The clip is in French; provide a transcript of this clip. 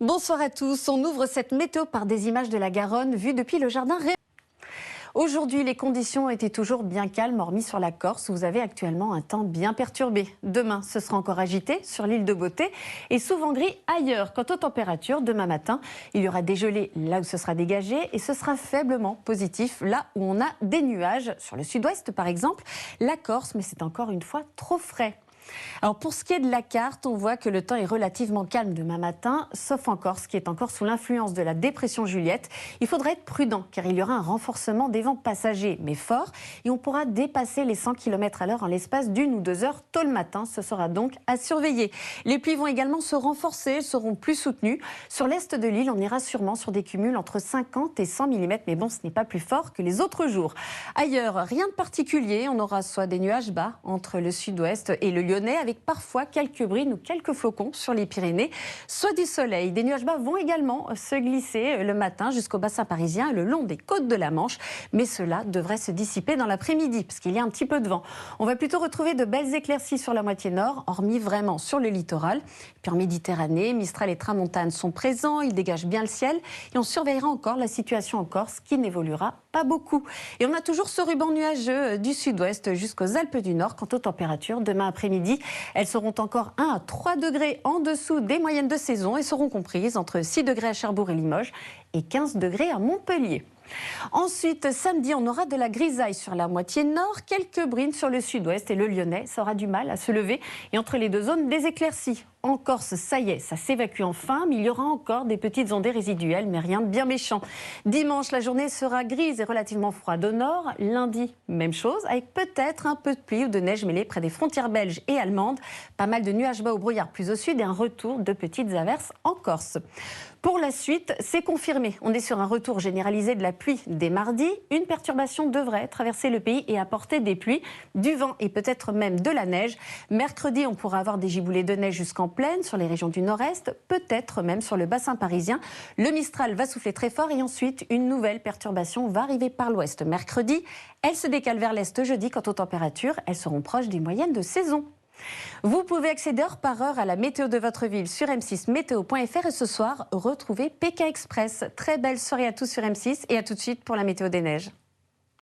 Bonsoir à tous. On ouvre cette météo par des images de la Garonne vues depuis le jardin Raymond. Aujourd'hui, les conditions étaient toujours bien calmes, hormis sur la Corse où vous avez actuellement un temps bien perturbé. Demain, ce sera encore agité sur l'île de Beauté et souvent gris ailleurs. Quant aux températures, demain matin, il y aura des gelées là où ce sera dégagé et ce sera faiblement positif là où on a des nuages. Sur le sud-ouest, par exemple, la Corse, mais c'est encore une fois trop frais. Alors pour ce qui est de la carte, on voit que le temps est relativement calme demain matin, sauf en Corse qui est encore sous l'influence de la dépression Juliette. Il faudra être prudent car il y aura un renforcement des vents passagers mais fort et on pourra dépasser les 100 km/h en l'espace d'1 ou 2 heures tôt le matin. Ce sera donc à surveiller. Les pluies vont également se renforcer, elles seront plus soutenues. Sur l'est de l'île, on ira sûrement sur des cumuls entre 50 et 100 mm, mais bon, ce n'est pas plus fort que les autres jours. Ailleurs, rien de particulier, on aura soit des nuages bas entre le sud-ouest et le Lyonnais, avec parfois quelques brines ou quelques flocons sur les Pyrénées, soit du soleil. Des nuages bas vont également se glisser le matin jusqu'au bassin parisien, le long des côtes de la Manche, mais cela devrait se dissiper dans l'après-midi, parce qu'il y a un petit peu de vent. On va plutôt retrouver de belles éclaircies sur la moitié nord, hormis vraiment sur le littoral. Puis en Méditerranée, Mistral et Tramontane sont présents, ils dégagent bien le ciel, et on surveillera encore la situation en Corse, qui n'évoluera pas beaucoup. Et on a toujours ce ruban nuageux du sud-ouest jusqu'aux Alpes du Nord. Quant aux températures, demain après-midi, elles seront encore 1 à 3 degrés en dessous des moyennes de saison et seront comprises entre 6 degrés à Cherbourg et Limoges et 15 degrés à Montpellier. Ensuite, samedi, on aura de la grisaille sur la moitié nord, quelques brines sur le sud-ouest et le Lyonnais, ça aura du mal à se lever. Et entre les deux zones, des éclaircies. En Corse, ça y est, ça s'évacue enfin, mais il y aura encore des petites ondées résiduelles, mais rien de bien méchant. Dimanche, la journée sera grise et relativement froide au nord. Lundi, même chose, avec peut-être un peu de pluie ou de neige mêlée près des frontières belges et allemandes. Pas mal de nuages bas au brouillard plus au sud et un retour de petites averses en Corse. Pour la suite, c'est confirmé. On est sur un retour généralisé de la pluie dès mardi. Une perturbation devrait traverser le pays et apporter des pluies, du vent et peut-être même de la neige. Mercredi, on pourra avoir des giboulées de neige jusqu'en plaine sur les régions du nord-est, peut-être même sur le bassin parisien. Le Mistral va souffler très fort et ensuite, une nouvelle perturbation va arriver par l'ouest mercredi. Elle se décale vers l'est jeudi. Quant aux températures, elles seront proches des moyennes de saison. Vous pouvez accéder heure par heure à la météo de votre ville sur m6meteo.fr et ce soir, retrouvez Pékin Express. Très belle soirée à tous sur M6 et à tout de suite pour la météo des neiges.